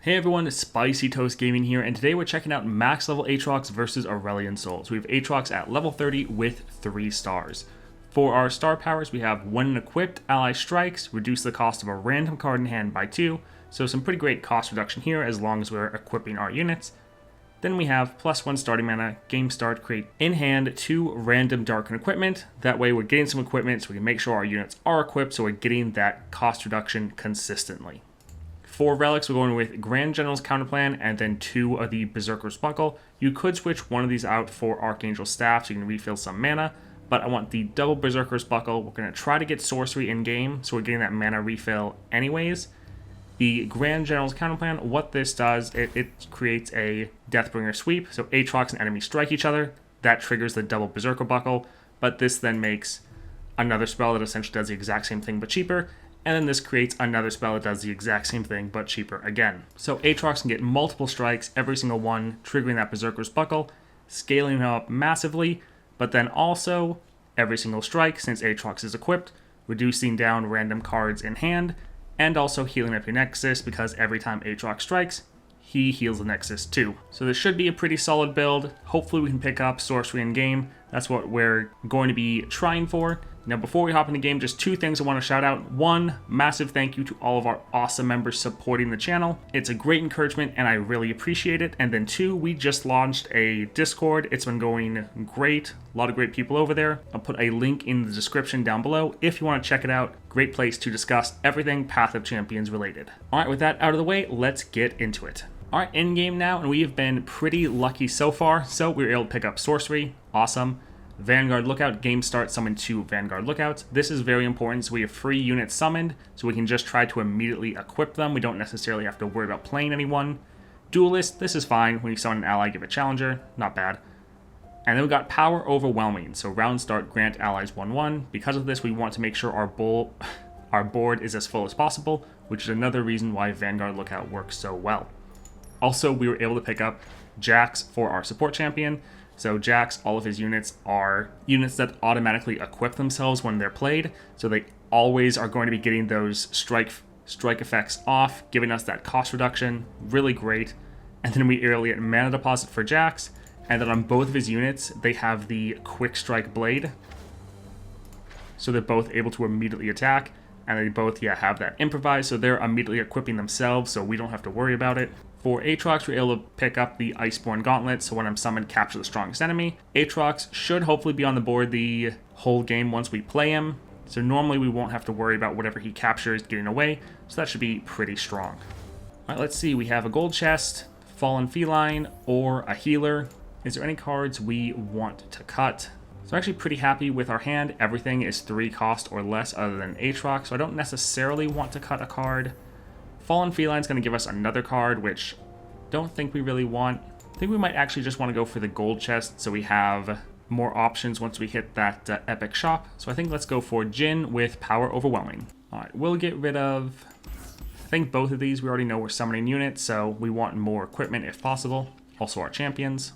Hey everyone, Spicy Toast Gaming here, and today we're checking out max level Aatrox versus Aurelion Sol. So we have Aatrox at level 30 with 3 stars. For our star powers, we have when an equipped ally strikes, reduce the cost of a random card in hand by 2, so some pretty great cost reduction here as long as we're equipping our units. Then we have +1 starting mana, game start, create in hand 2 random darken equipment. That way we're getting some equipment so we can make sure our units are equipped so we're getting that cost reduction consistently. For relics, we're going with Grand General's Counterplan and then 2 of the Berserker's Buckle. You could switch one of these out for Archangel Staff so you can refill some mana, but I want the double Berserker's Buckle. We're going to try to get sorcery in game, so we're getting that mana refill anyways. The Grand General's Counterplan, what this does, it creates a Deathbringer sweep, so Aatrox and enemy strike each other. That triggers the double Berserker Buckle, but this then makes another spell that essentially does the exact same thing but cheaper. And then this creates another spell that does the exact same thing, but cheaper again. So Aatrox can get multiple strikes, every single one, triggering that Berserker's Buckle, scaling him up massively, but then also, every single strike, since Aatrox is equipped, reducing down random cards in hand, and also healing up your Nexus, because every time Aatrox strikes, he heals the Nexus too. So this should be a pretty solid build. Hopefully we can pick up sorcery in game. That's what we're going to be trying for. Now, before we hop into game, just 2 things I want to shout out. 1, massive thank you to all of our awesome members supporting the channel. It's a great encouragement and I really appreciate it. And then 2, we just launched a Discord. It's been going great. A lot of great people over there. I'll put a link in the description down below if you want to check it out. Great place to discuss everything Path of Champions related. All right, with that out of the way, let's get into it. All right, in game now, and we have been pretty lucky so far. So we were able to pick up sorcery. Awesome. Vanguard Lookout, game start, summon 2 Vanguard Lookouts. This is very important, so we have free units summoned, so we can just try to immediately equip them. We don't necessarily have to worry about playing anyone. Duelist, this is fine. When you summon an ally, give a challenger. Not bad. And then we got Power Overwhelming, so round start, grant allies 1/1. Because of this, we want to make sure our board is as full as possible, which is another reason why Vanguard Lookout works so well. Also, we were able to pick up Jax for our support champion. So Jax, all of his units are units that automatically equip themselves when they're played. So they always are going to be getting those strike effects off, giving us that cost reduction. Really great. And then we early get mana deposit for Jax. And then on both of his units, they have the quick strike blade. So they're both able to immediately attack. And they both, have that improvise. So they're immediately equipping themselves, so we don't have to worry about it. For Aatrox, we're able to pick up the Iceborne Gauntlet, so when I'm summoned, capture the strongest enemy. Aatrox should hopefully be on the board the whole game once we play him, so normally we won't have to worry about whatever he captures getting away, so that should be pretty strong. Alright, let's see, we have a gold chest, Fallen Feline, or a healer. Is there any cards we want to cut? So I'm actually pretty happy with our hand. Everything is 3 cost or less other than Aatrox, so I don't necessarily want to cut a card. Fallen Feline is going to give us another card, which don't think we really want. I think we might actually just want to go for the gold chest so we have more options once we hit that epic shop. So I think let's go for Jhin with Power Overwhelming. All right, we'll get rid of, I think both of these we already know we're summoning units, so we want more equipment if possible. Also our champions.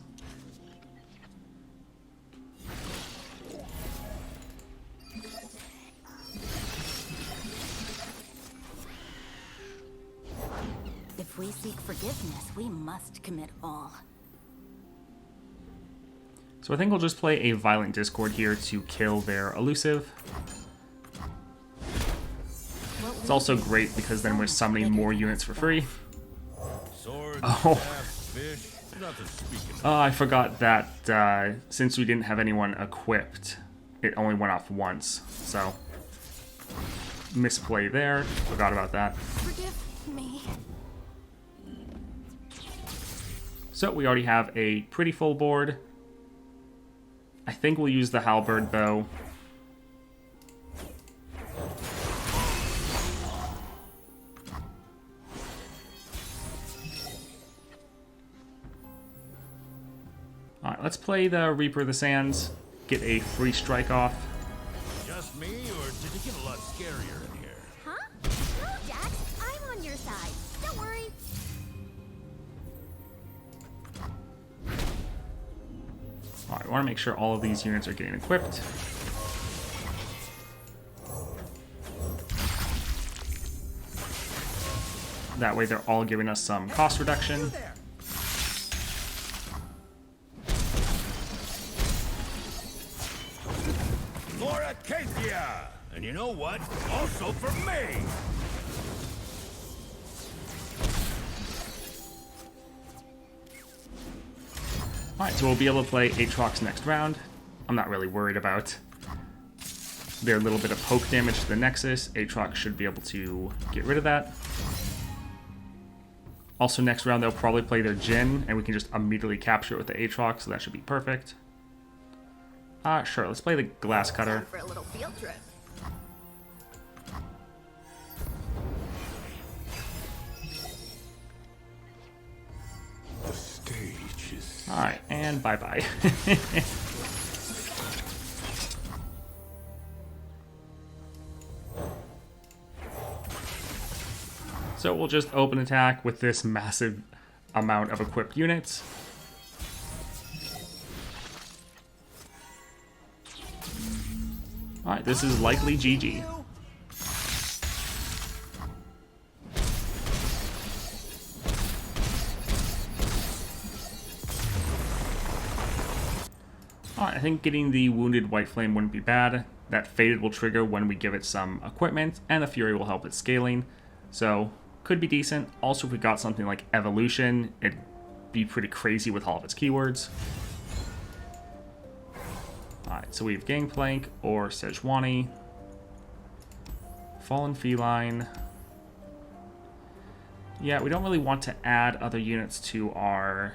If we seek forgiveness, we must commit all. So I think we'll just play a Violent Discord here to kill their elusive. It's also great because then we're summoning more units for free. Oh, I forgot that since we didn't have anyone equipped, it only went off once. So, misplay there. Forgot about that. Forgive me. So we already have a pretty full board. I think we'll use the halberd bow. Alright, let's play the Reaper of the Sands. Get a free strike off. Just me, or did it get a lot scarier in here? Huh? No, Jax. I'm on your side. Don't worry. Alright, we want to make sure all of these units are getting equipped. That way they're all giving us some cost reduction. For Acacia! And you know what? Also for me! Alright, so we'll be able to play Aatrox next round. I'm not really worried about their little bit of poke damage to the Nexus. Aatrox should be able to get rid of that. Also, next round they'll probably play their Jhin, and we can just immediately capture it with the Aatrox, so that should be perfect. Sure, let's play the Glass Cutter. For a little field trip. The stage is... Alright, and bye-bye. So we'll just open attack with this massive amount of equipped units. Alright, this is likely GG. Alright, I think getting the Wounded White Flame wouldn't be bad. That Faded will trigger when we give it some equipment, and the Fury will help it scaling. So, could be decent. Also, if we got something like Evolution, it'd be pretty crazy with all of its keywords. Alright, so we have Gangplank or Sejuani. Fallen Feline. Yeah, we don't really want to add other units to our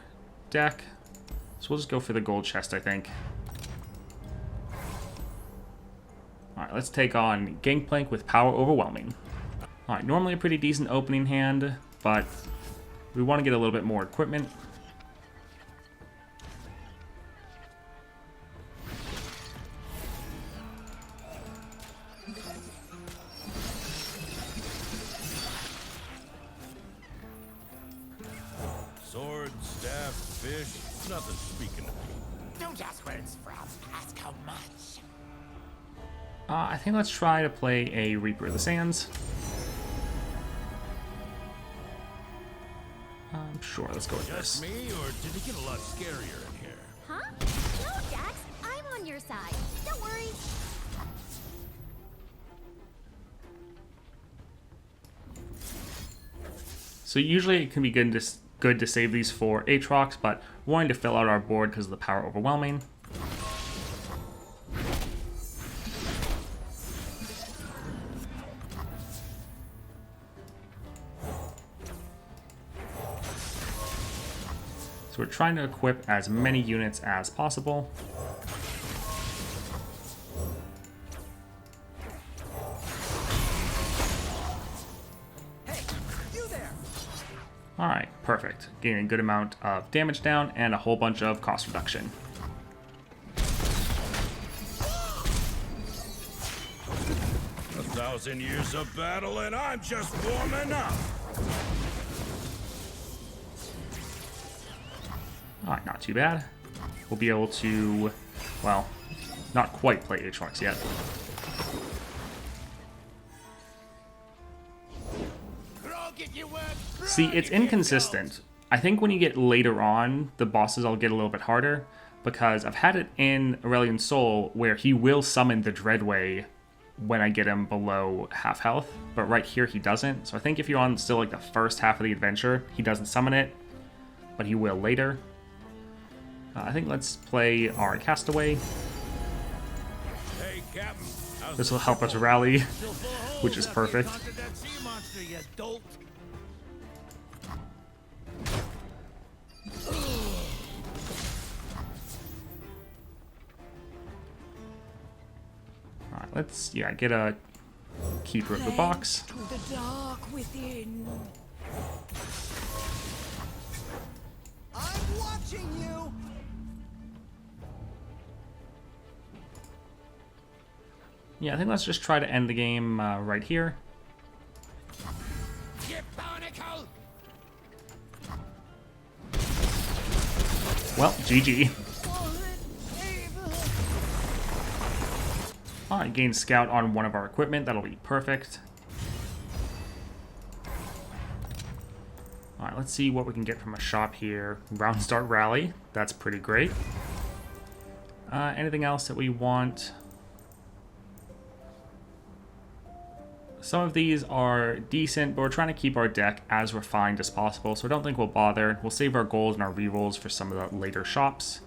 deck. So we'll just go for the gold chest, I think. Alright, let's take on Gangplank with Power Overwhelming. Alright, normally a pretty decent opening hand, but we want to get a little bit more equipment. Sword, staff, fish, nothing speaking to me. Don't ask where it's from, ask how much. I think let's try to play a Reaper of the Sands. Sure, let's go with Just this. me, or did it get a lot scarier in here? Huh? No, Jax. I'm on your side. Don't worry. So usually it can be good to save these for Aatrox, but wanting to fill out our board because of the Power Overwhelming. So we're trying to equip as many units as possible. Hey, you there! Alright, perfect. Getting a good amount of damage down and a whole bunch of cost reduction. A 1,000 years of battle and I'm just warming up. Alright, not too bad. We'll be able to, well, not quite play Aatrox yet. See, it's inconsistent. I think when you get later on, the bosses all get a little bit harder, because I've had it in Aurelion Sol where he will summon the Dreadway when I get him below half health, but right here he doesn't. So I think if you're on still like the first half of the adventure, he doesn't summon it, but he will later. I think let's play our Castaway. Hey, Captain. This will help us rally, which is perfect. Alright, let's, get a Keeper of the Box. To the dark within. I'm watching you. Yeah, I think let's just try to end the game right here. Well, GG. Alright, gain Scout on one of our equipment. That'll be perfect. Alright, let's see what we can get from a shop here. Round start rally. That's pretty great. Anything else that we want? Some of these are decent, but we're trying to keep our deck as refined as possible, so I don't think we'll bother. We'll save our goals and our rerolls for some of the later shops.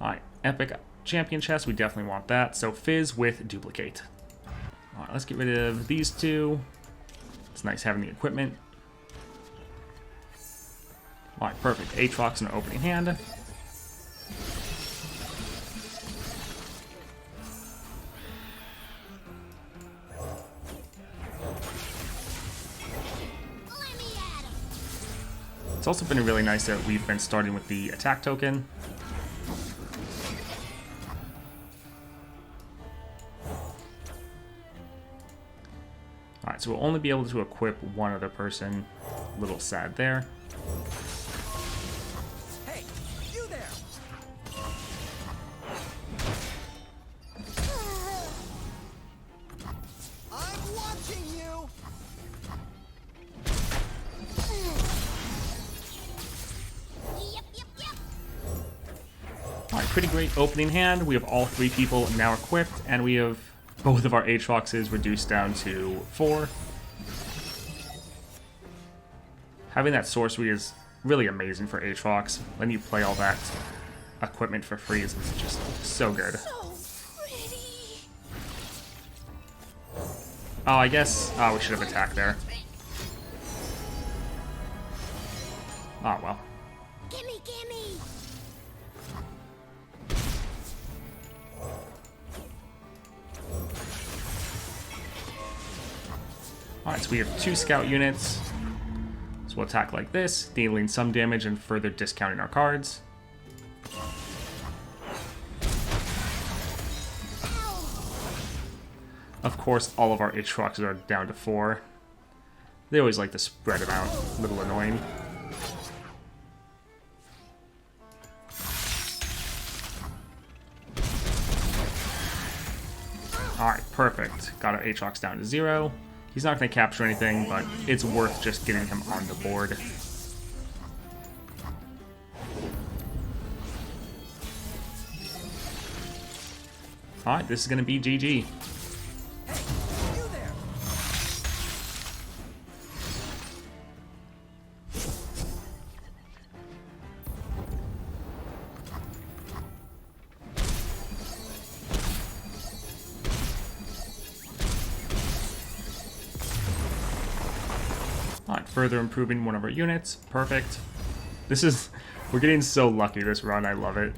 Alright, epic champion chest, we definitely want that. So Fizz with duplicate. Alright, let's get rid of these two. It's nice having the equipment. Alright, perfect. Aatrox in our opening hand. It's also been really nice that we've been starting with the attack token. Alright, so we'll only be able to equip one other person. A little sad there. Hey, you there! I'm watching you! Alright, pretty great opening hand. We have all three people now equipped, and we have both of our Aatroxes reduced down to 4. Having that sorcery is really amazing for Aatrox. Letting you play all that equipment for free is just so good. So pretty! Oh, I guess we should have attacked there. Oh, well. Gimme, gimme! Alright, so we have 2 scout units. So we'll attack like this, dealing some damage and further discounting our cards. Of course, all of our Aatroxes are down to 4. They always like to spread them out. A little annoying. Alright, perfect. Got our Aatrox down to 0. He's not going to capture anything, but it's worth just getting him on the board. Alright, this is going to be GG. Hey, you there! Alright, further improving one of our units. Perfect. We're getting so lucky this run, I love it.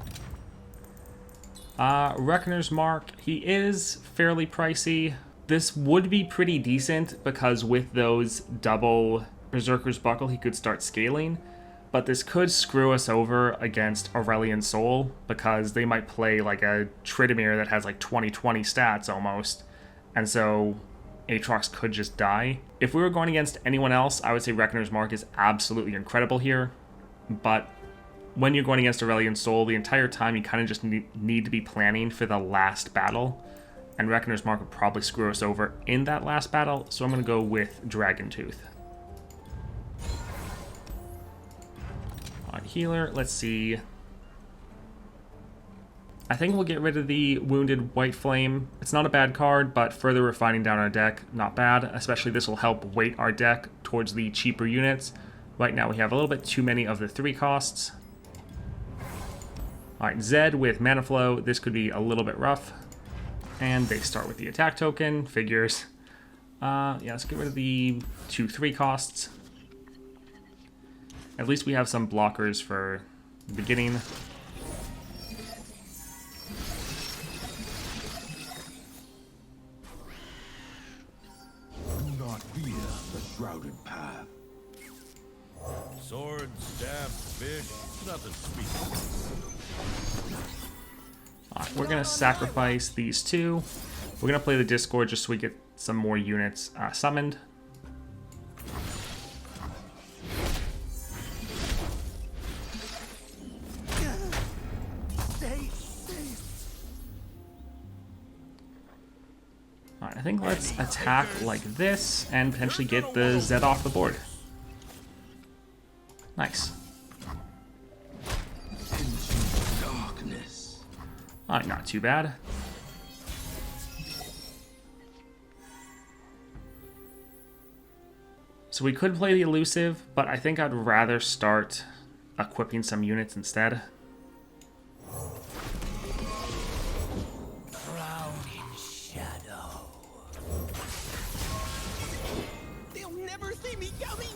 Reckoner's Mark, he is fairly pricey. This would be pretty decent because with those double Berserker's Buckle, he could start scaling. But this could screw us over against Aurelion Sol because they might play like a Tridimir that has like 20/20 stats almost. And so Aatrox could just die. If we were going against anyone else, I would say Reckoner's Mark is absolutely incredible here. But when you're going against Aurelion Sol, the entire time you kind of just need to be planning for the last battle. And Reckoner's Mark would probably screw us over in that last battle, so I'm going to go with Dragon Tooth. On healer, let's see. I think we'll get rid of the Wounded White Flame. It's not a bad card, but further refining down our deck, not bad. Especially this will help weight our deck towards the cheaper units. Right now we have a little bit too many of the 3 costs. Alright, Zed with Mana Flow. This could be a little bit rough. And they start with the attack token. Figures. Yeah, let's get rid of the 2/3 costs. At least we have some blockers for the beginning. Do not fear the shrouded path. Sword, staff, fish, nothing sweet. Alright, we're going to sacrifice these 2. We're going to play the Discord just so we get some more units summoned. Stay safe. Alright, I think let's attack like this and potentially get the Zed off the board. Nice. Into darkness. Alright, not too bad. So we could play the elusive, but I think I'd rather start equipping some units instead. Drown in shadow. They'll never see me coming.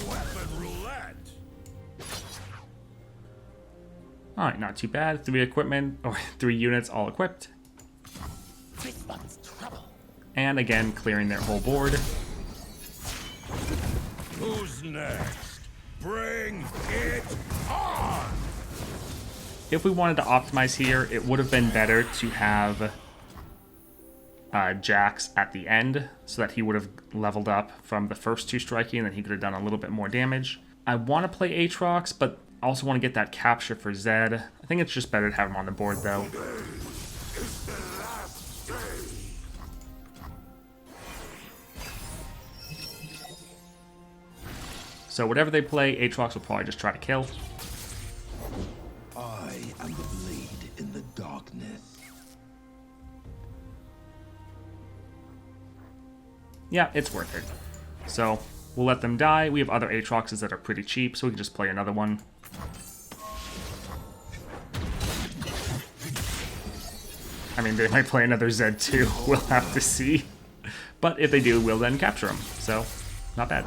Weapon roulette. Alright, not too bad. 3 equipment, or 3 units all equipped. This one's trouble. And again, clearing their whole board. Who's next? Bring it on! If we wanted to optimize here, it would have been better to have Jax at the end, so that he would have leveled up from the first 2 striking, and then he could have done a little bit more damage. I want to play Aatrox, but I also want to get that capture for Zed. I think it's just better to have him on the board, though. So whatever they play, Aatrox will probably just try to kill. I am the blade in the darkness. Yeah, it's worth it. So we'll let them die. We have other Aatroxes that are pretty cheap, so we can just play another one. I mean, they might play another Zed too. We'll have to see. But if they do, we'll then capture them. So, not bad.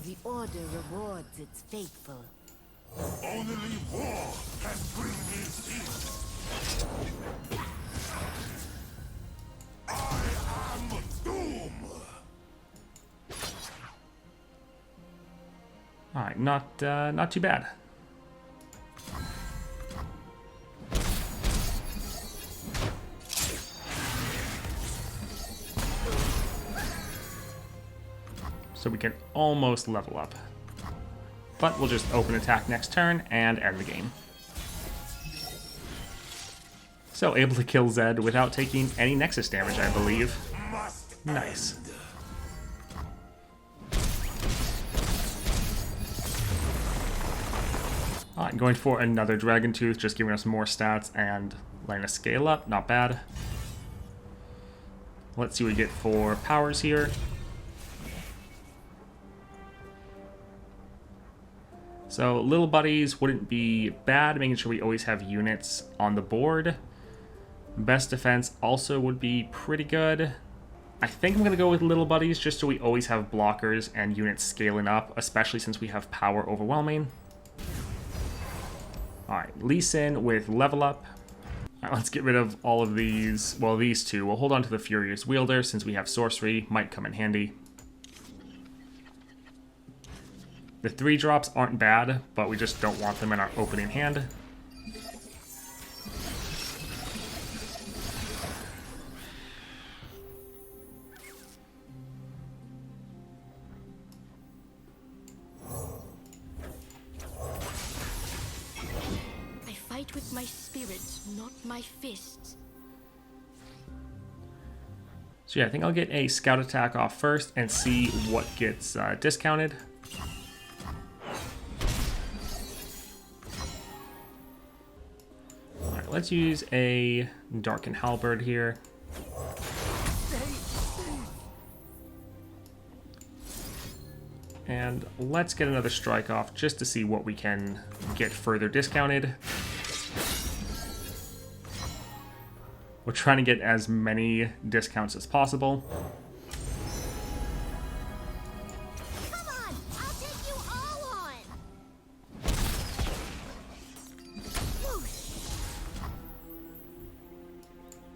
The Order rewards its faithful. Only war can bring me peace. I am doom. Alright, not too bad. So we can almost level up. But we'll just open attack next turn and end the game. So able to kill Zed without taking any Nexus damage, I believe. Nice. Alright, going for another Dragon Tooth, just giving us more stats and letting us scale up. Not bad. Let's see what we get for powers here. So little buddies wouldn't be bad, making sure we always have units on the board. Best defense also would be pretty good. I think I'm going to go with little buddies just so we always have blockers and units scaling up, especially since we have power overwhelming. Alright, Lee Sin with level up. Alright, let's get rid of all of these. Well, these two. We'll hold on to the Furious Wielder since we have sorcery. Might come in handy. The 3-drops aren't bad, but we just don't want them in our opening hand. I fight with my spirit, not my fists. So yeah, I think I'll get a scout attack off first and see what gets discounted. Alright, let's use a Darken Halberd here. And let's get another strike off just to see what we can get further discounted. We're trying to get as many discounts as possible. Come on, I'll take you all on. Whoosh.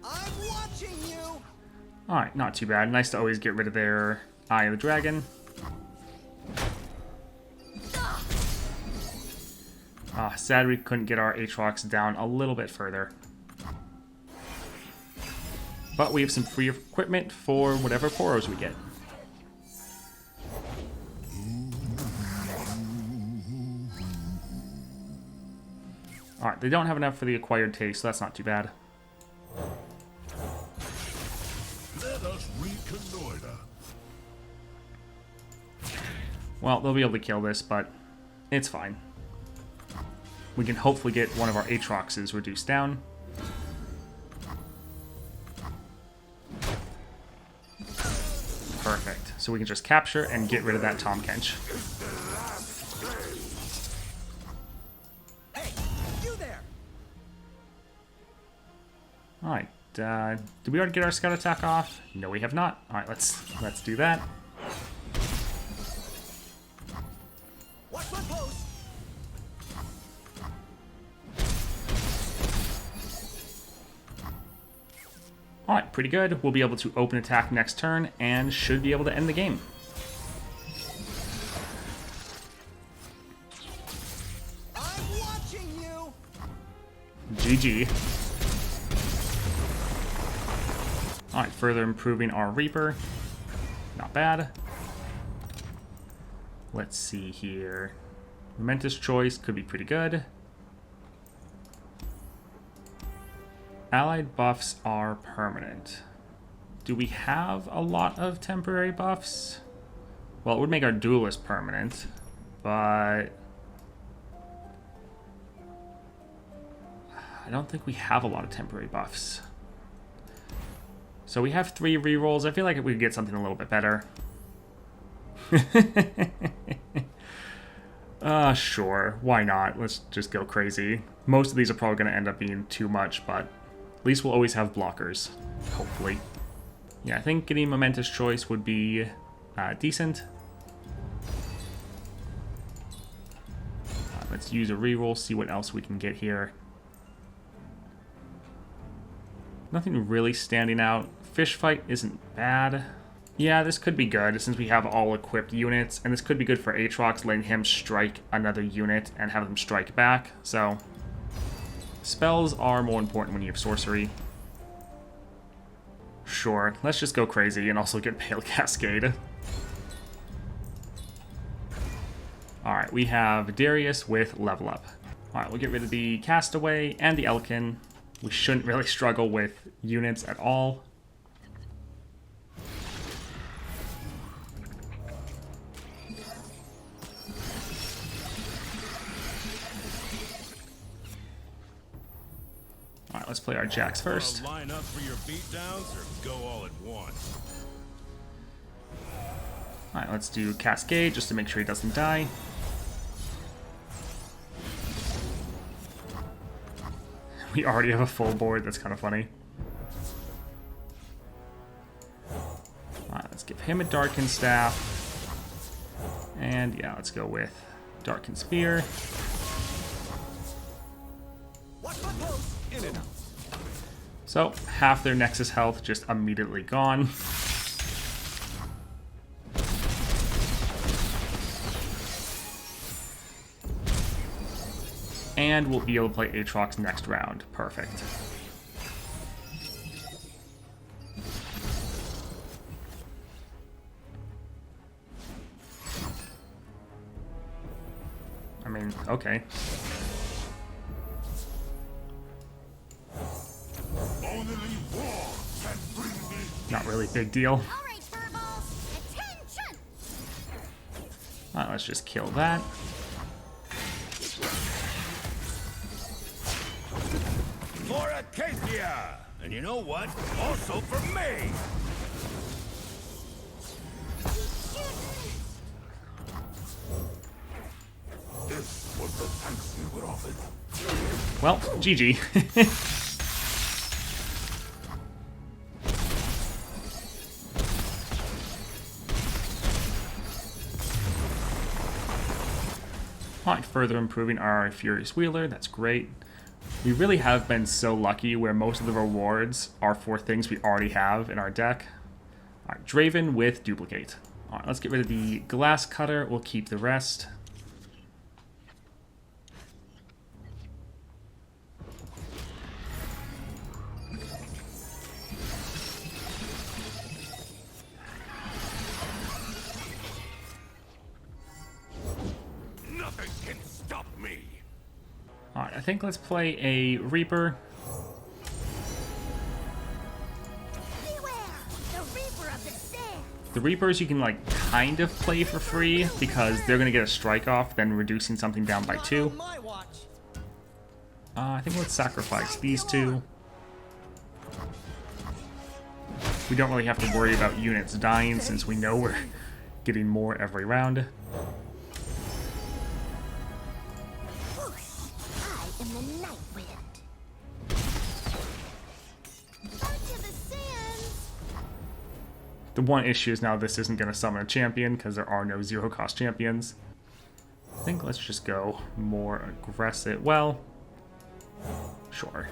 I'm watching you. Alright, not too bad. Nice to always get rid of their Eye of the Dragon. Sad we couldn't get our Aatrox down a little bit further. But we have some free equipment for whatever Poros we get. Alright, they don't have enough for the acquired taste, so that's not too bad. Let us Reconnoiter. Well, they'll be able to kill this, but it's fine. We can hopefully get one of our Aatroxes reduced down. Perfect. So we can just capture and get rid of that Tahm Kench. Hey, you there! Alright, did we already get our scout attack off? No, we have not. Alright, let's do that. Watch my post! Alright, pretty good. We'll be able to open attack next turn and should be able to end the game. I'm watching you! GG. Alright, further improving our Reaper. Not bad. Let's see here. Momentous Choice could be pretty good. Allied buffs are permanent. Do we have a lot of temporary buffs? Well, it would make our Duelist permanent, but I don't think we have a lot of temporary buffs. So we have 3 rerolls. I feel like we could get something a little bit better. Sure. Why not? Let's just go crazy. Most of these are probably going to end up being too much, but at least we'll always have blockers. Hopefully. Yeah, I think getting Momentous Choice would be decent. Let's use a reroll, see what else we can get here. Nothing really standing out. Fish Fight isn't bad. Yeah, this could be good since we have all equipped units, and this could be good for Aatrox, letting him strike another unit and have them strike back. So, spells are more important when you have sorcery. Sure, let's just go crazy and also get Pale Cascade. Alright, we have Darius with level up. Alright, we'll get rid of the Castaway and the Elkin. We shouldn't really struggle with units at all. Alright, let's play our Jacks first. Line up for your beatdowns or go all at once. Alright, let's do Cascade just to make sure he doesn't die. We already have a full board, that's kind of funny. Alright, let's give him a Darken Staff. And yeah, let's go with Darken Spear. Watch my post! In and out. So, half their Nexus health just immediately gone. And we'll be able to play Aatrox next round. Perfect. I mean, okay. Not really big deal. All right, furballs, attention! Alright, let's just kill that. For Acacia! And you know what? Also for me! This was the thanks we were offered. Well, GG. Alright, further improving our Furious Wheeler, that's great. We really have been so lucky where most of the rewards are for things we already have in our deck. Alright, Draven with Duplicate. Alright, let's get rid of the Glass Cutter, we'll keep the rest. Nothing can stop me! Alright, I think let's play a Reaper. Beware! The Reaper The Reapers you can like kind of play for free because they're gonna get a strike off, then reducing something down by 2. On my watch. I think let's sacrifice these 2. We don't really have to worry about units dying since we know we're getting more every round. I am the night wind. Onto the sands. The one issue is now this isn't going to summon a champion because there are no zero-cost champions. I think let's just go more aggressive. Well, sure.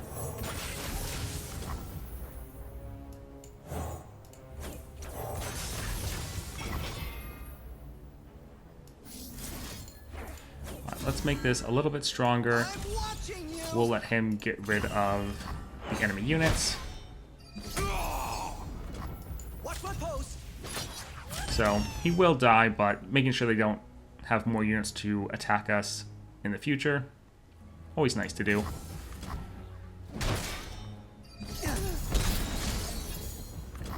Alright, let's make this a little bit stronger. I'm watching you. We'll let him get rid of the enemy units. Watch my post. So he will die, but making sure they don't have more units to attack us in the future. Always nice to do.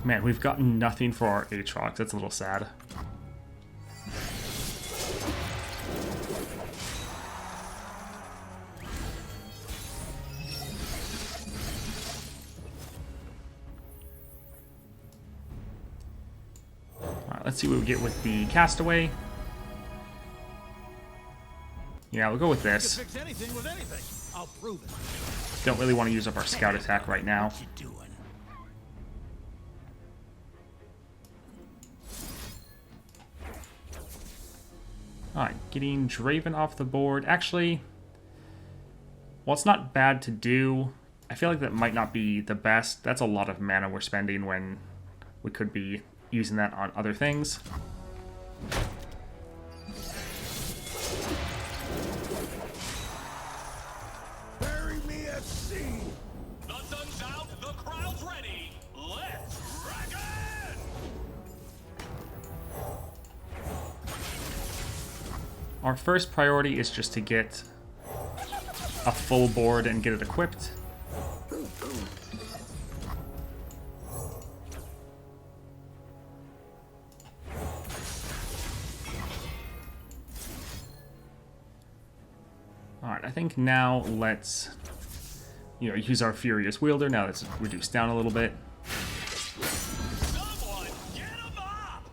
Man, we've gotten nothing for our Aatrox. That's a little sad. Alright, let's see what we get with the Castaway. Yeah, we'll go with this. Fix anything with anything. I'll prove it. Don't really want to use up our scout attack right now. What you doing? Alright, getting Draven off the board. Actually, well, it's not bad to do. I feel like that might not be the best. That's a lot of mana we're spending when we could be using that on other things. Bury me at sea. The sun's out, the crowd's ready. Let's dragon! Our first priority is just to get a full board and get it equipped. Alright, I think now let's, use our Furious Wielder. Now that's reduced down a little bit. Someone get him up!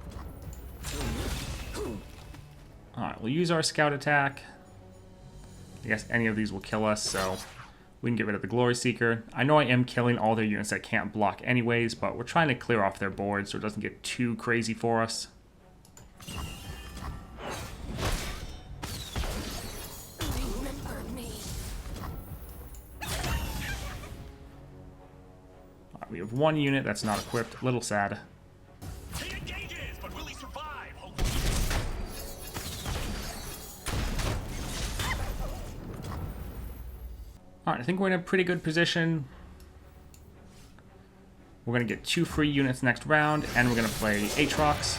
Alright, we'll use our Scout attack. I guess any of these will kill us, so we can get rid of the Glory Seeker. I know I am killing all their units that can't block anyways, but we're trying to clear off their board so it doesn't get too crazy for us. Remember me. Alright, we have one unit that's not equipped. A little sad. He engages, but will he survive? Hopefully. Alright, I think we're in a pretty good position. We're going to get 2 free units next round, and we're going to play Aatrox.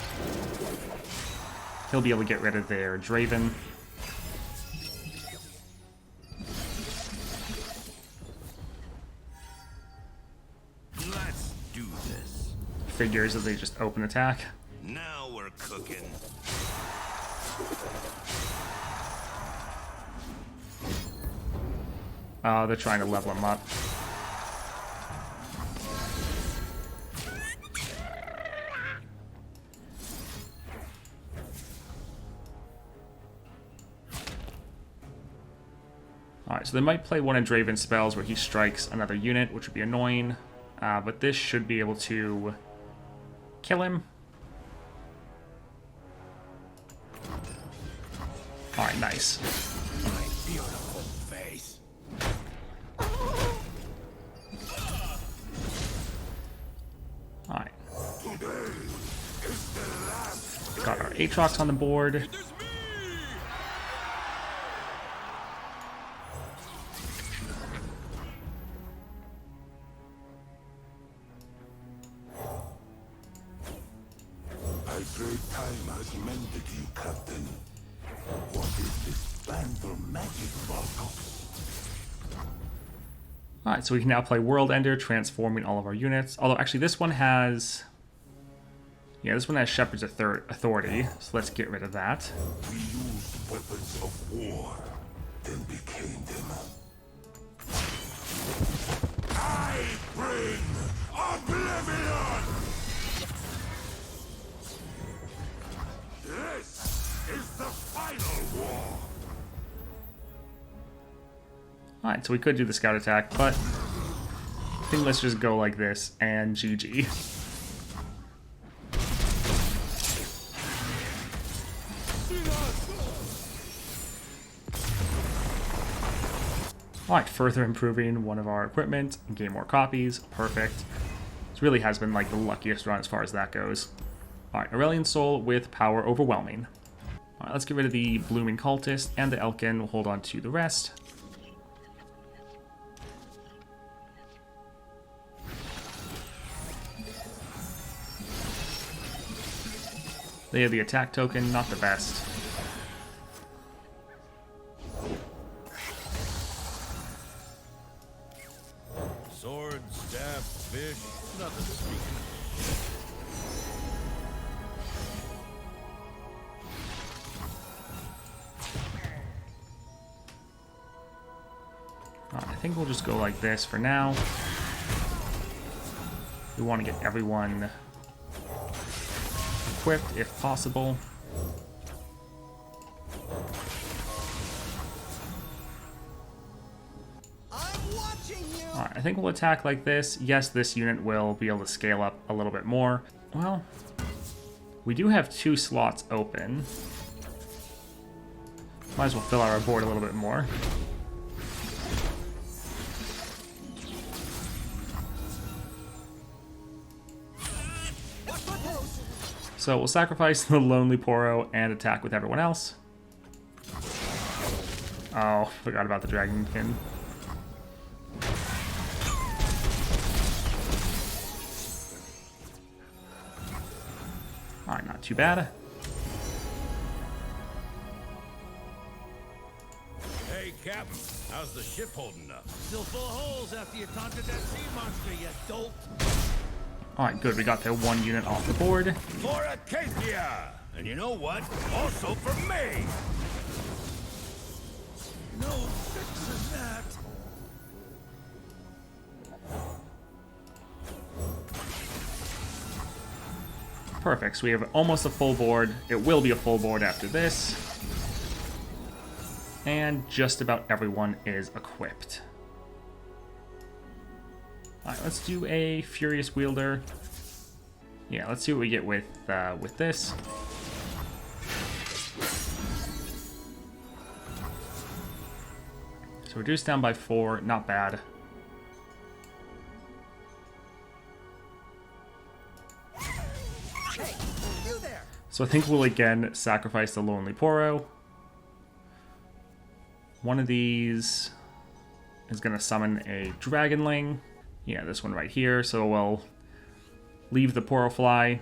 He'll be able to get rid of their Draven. Let's do this. Figures that they just open attack. Now we're cooking. Oh, they're trying to level him up. Alright, so they might play one of Draven's spells where he strikes another unit, which would be annoying. But this should be able to kill him. Alright, nice. My beautiful face. Alright. Got our Aatrox on the board. A great time has mended you, Captain. What is this phantom magic, Valkos? Alright, so we can now play World Ender, transforming all of our units. Although, actually, this one has Yeah, this one has Shepherd's Authority, so let's get rid of that. We used weapons of war, then became them. I bring oblivion! This is the final war! Alright, so we could do the scout attack, but I think let's just go like this and GG. Alright, further improving one of our equipment, gain more copies, perfect. This really has been like the luckiest run as far as that goes. Alright, Aurelion Sol with power overwhelming. Alright, let's get rid of the Blooming Cultist and the Elkin, we'll hold on to the rest. They have the attack token, not the best. Sword, staff, fish, nothing to speak of. I think we'll just go like this for now. We want to get everyone equipped if possible. Alright, I think we'll attack like this. Yes, this unit will be able to scale up a little bit more. Well, we do have 2 slots open. Might as well fill out our board a little bit more. So we'll sacrifice the Lonely Poro and attack with everyone else. Oh, forgot about the Dragonkin. Alright, not too bad. Hey, Captain, how's the ship holding up? Still full of holes after you taunted that sea monster, you dolt. Alright, good. We got their 1 unit off the board. For Acacia! And you know what? Also for me! No fixing that. Perfect. So we have almost a full board. It will be a full board after this. And just about everyone is equipped. Alright, let's do a Furious Wielder. Yeah, let's see what we get with this. So reduced down by 4, not bad. Hey, you there. So I think we'll again sacrifice the Lonely Poro. One of these is going to summon a Dragonling. Yeah, this one right here. So we'll leave the Poro Fly.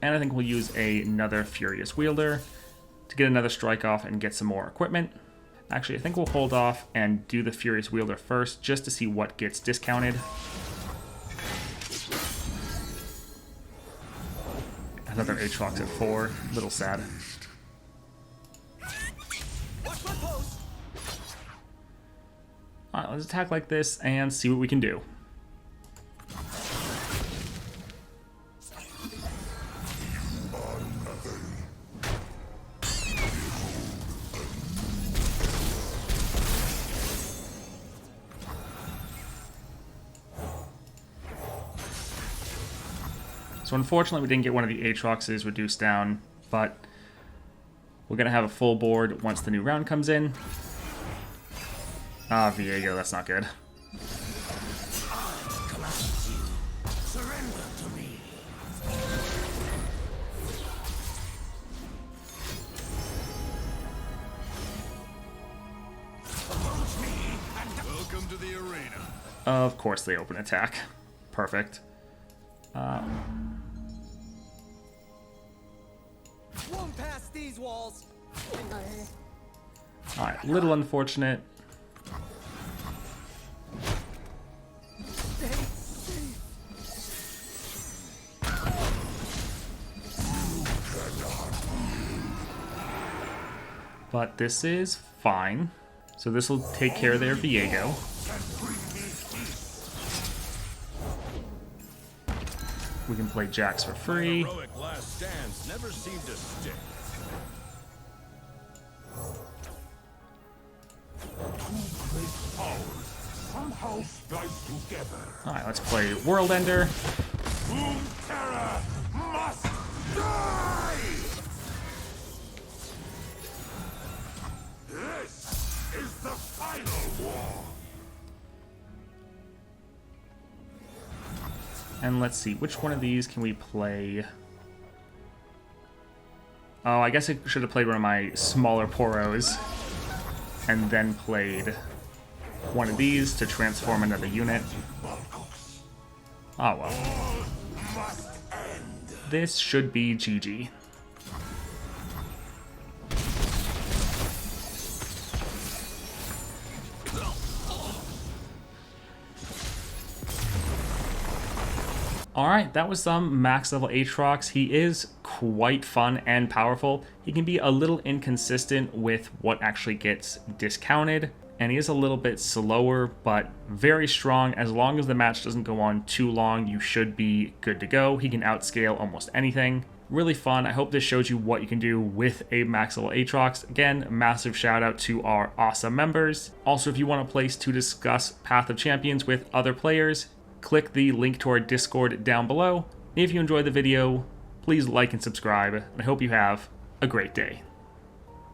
And I think we'll use another Furious Wielder to get another strike off and get some more equipment. Actually, I think we'll hold off and do the Furious Wielder first just to see what gets discounted. Another Aatrox at 4. A little sad. Watch my post. Alright, let's attack like this and see what we can do. So unfortunately we didn't get one of the Aatroxes reduced down, but we're going to have a full board once the new round comes in. Ah, Viego, that's not good. Surrender to me. Welcome to the arena. Of course they open attack. Perfect. Won't pass these walls. Alright, little unfortunate. but this is fine. So this will take care of their Viego. We can play Jax for free. Heroic last stands never seem to stick. Somehow spliced together. Alright, let's play World Ender. Boom Terror must die! This is the final war. And let's see, which one of these can we play? Oh, I guess I should have played one of my smaller Poros and then played one of these to transform another unit. Oh well. This should be GG. Alright, that was some max level Aatrox. He is quite fun and powerful. He can be a little inconsistent with what actually gets discounted, and he is a little bit slower, but very strong. As long as the match doesn't go on too long, you should be good to go. He can outscale almost anything. Really fun. I hope this shows you what you can do with a max level Aatrox. Again, massive shout out to our awesome members. Also, if you want a place to discuss Path of Champions with other players, click the link to our Discord down below. If you enjoyed the video, please like and subscribe. I hope you have a great day.